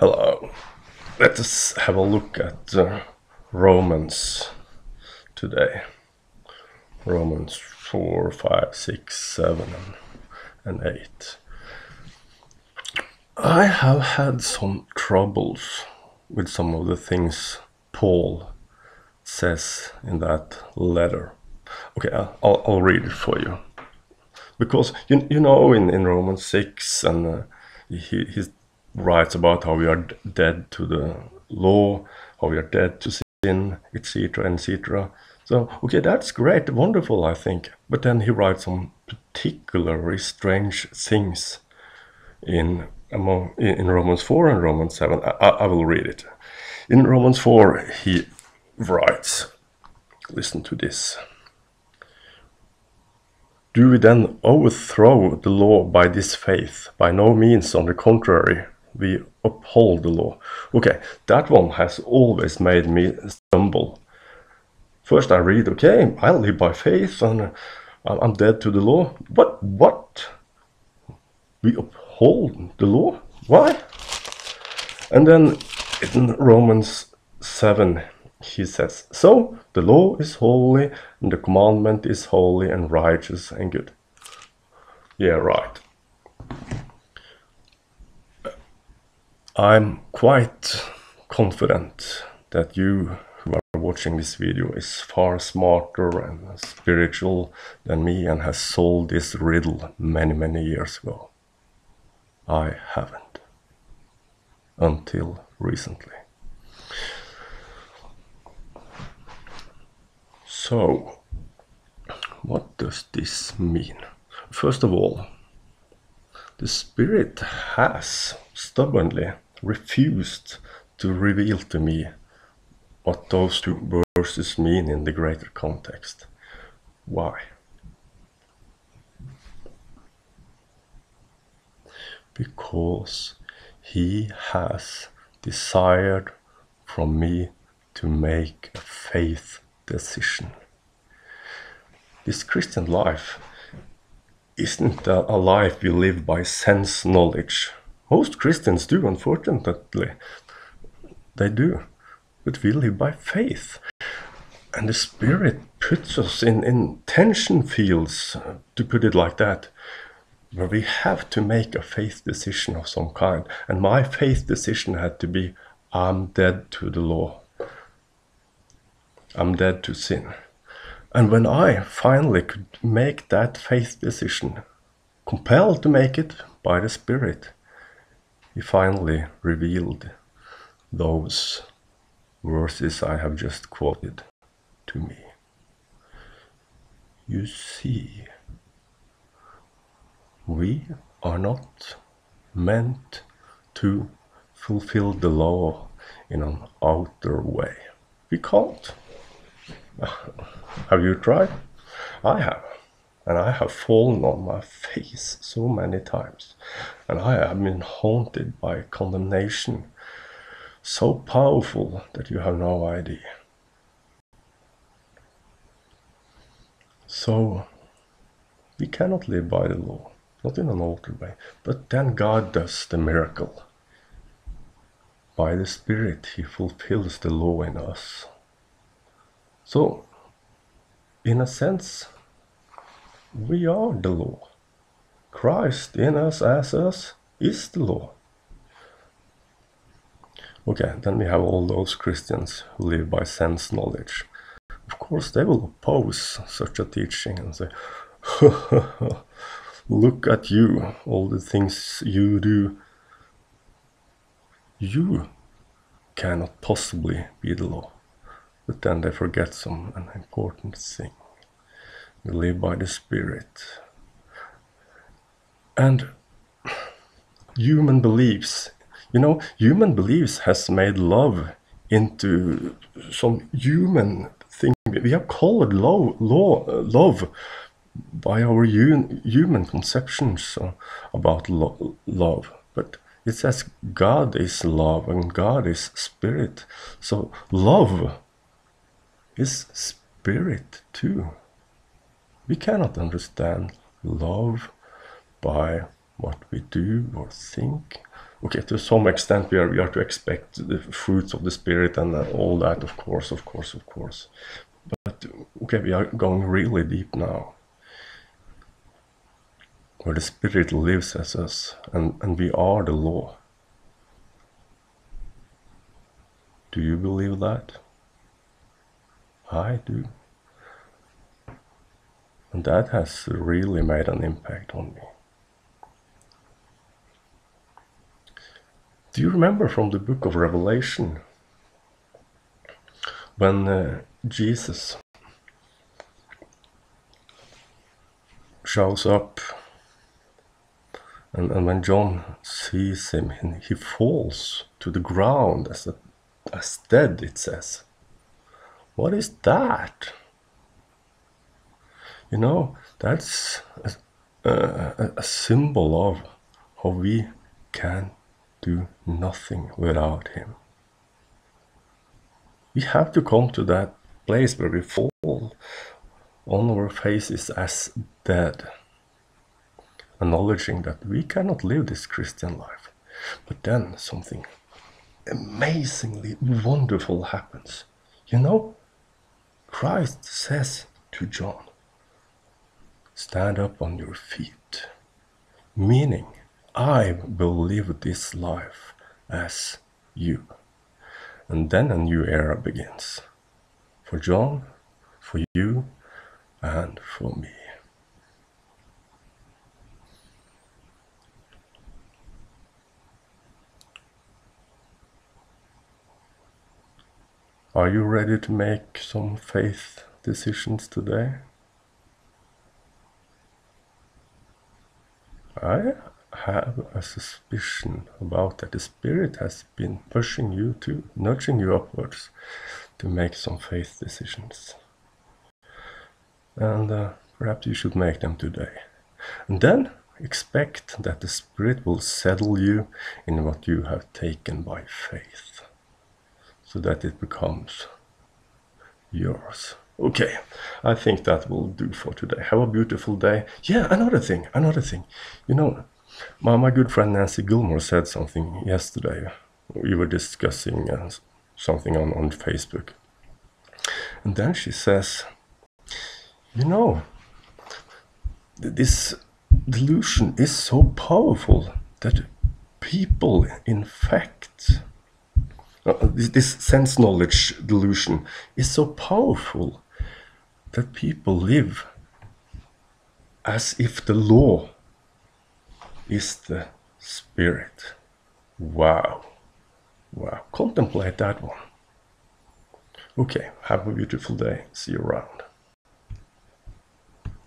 Hello. Let us have a look at Romans today. Romans 4, 5, 6, 7, and 8. I have had some troubles with some of the things Paul says in that letter. Okay, I'll read it for you. Because, you know, in Romans 6, and he writes about how we are dead to the law, how we are dead to sin, etc., etc. So, okay, that's great, wonderful, I think. But then he writes some particularly strange things in Romans 4 and Romans 7. I will read it. In Romans 4, he writes, listen to this. Do we then overthrow the law by this faith? By no means, on the contrary, we uphold the law. Okay, that one has always made me stumble. First I read, okay, I live by faith and I'm dead to the law. But what? We uphold the law? Why? And then in Romans 7, he says, so the law is holy and the commandment is holy and righteous and good. Yeah, right. I'm quite confident that you who are watching this video is far smarter and spiritual than me and has solved this riddle many years ago. I haven't. Until recently. So, what does this mean? First of all, the Spirit has stubbornly refused to reveal to me what those two verses mean in the greater context. Why? Because he has desired from me to make a faith decision. This Christian life isn't a life we live by sense knowledge. Most Christians do, unfortunately. They do. But we live by faith. And the Spirit puts us in tension fields, to put it like that, where we have to make a faith decision of some kind. And my faith decision had to be, I'm dead to the law. I'm dead to sin. And when I finally could make that faith decision, compelled to make it by the Spirit, he finally revealed those verses I have just quoted to me. You see, we are not meant to fulfill the law in an outer way. We can't. Have you tried? I have. And I have fallen on my face so many times. And I have been haunted by condemnation so powerful that you have no idea. So, we cannot live by the law, not in an altered way. But then God does the miracle. By the Spirit, he fulfills the law in us. So, in a sense, we are the law. Christ in us, as us, is the law. Okay, then we have all those Christians who live by sense knowledge. Of course, they will oppose such a teaching and say, look at you, all the things you do. You cannot possibly be the law. But then they forget an important thing. We live by the Spirit. And human beliefs, human beliefs has made love into some human thing. We have colored love by our human conceptions about love. But it says God is love and God is spirit. So love is spirit too. We cannot understand love by what we do or think, Okay, to some extent we are to expect the fruits of the Spirit and all that, of course. But okay, we are going really deep now, where the Spirit lives as us, and we are the law. Do you believe that? I do. And that has really made an impact on me. Do you remember from the book of Revelation when Jesus shows up and when John sees him, he falls to the ground as dead, it says. What is that? You know, that's a symbol of how we can do nothing without him. We have to come to that place where we fall on our faces as dead, acknowledging that we cannot live this Christian life. But then something amazingly wonderful happens. You know, Christ says to John, stand up on your feet, meaning I will live this life as you. And then a new era begins. For John, for you, and for me. Are you ready to make some faith decisions today? I have a suspicion about that the Spirit has been pushing you to, nudging you upwards to make some faith decisions. And perhaps you should make them today. And then expect that the Spirit will settle you in what you have taken by faith, so that it becomes yours. Okay, I think that will do for today. Have a beautiful day. Yeah, another thing. You know, my good friend Nancy Gilmore said something yesterday. We were discussing something on Facebook. And then she says, you know, this delusion is so powerful that people, in fact, this sense knowledge delusion is so powerful that people live as if the law is the Spirit. Wow. Contemplate that one. Okay, have a beautiful day. See you around.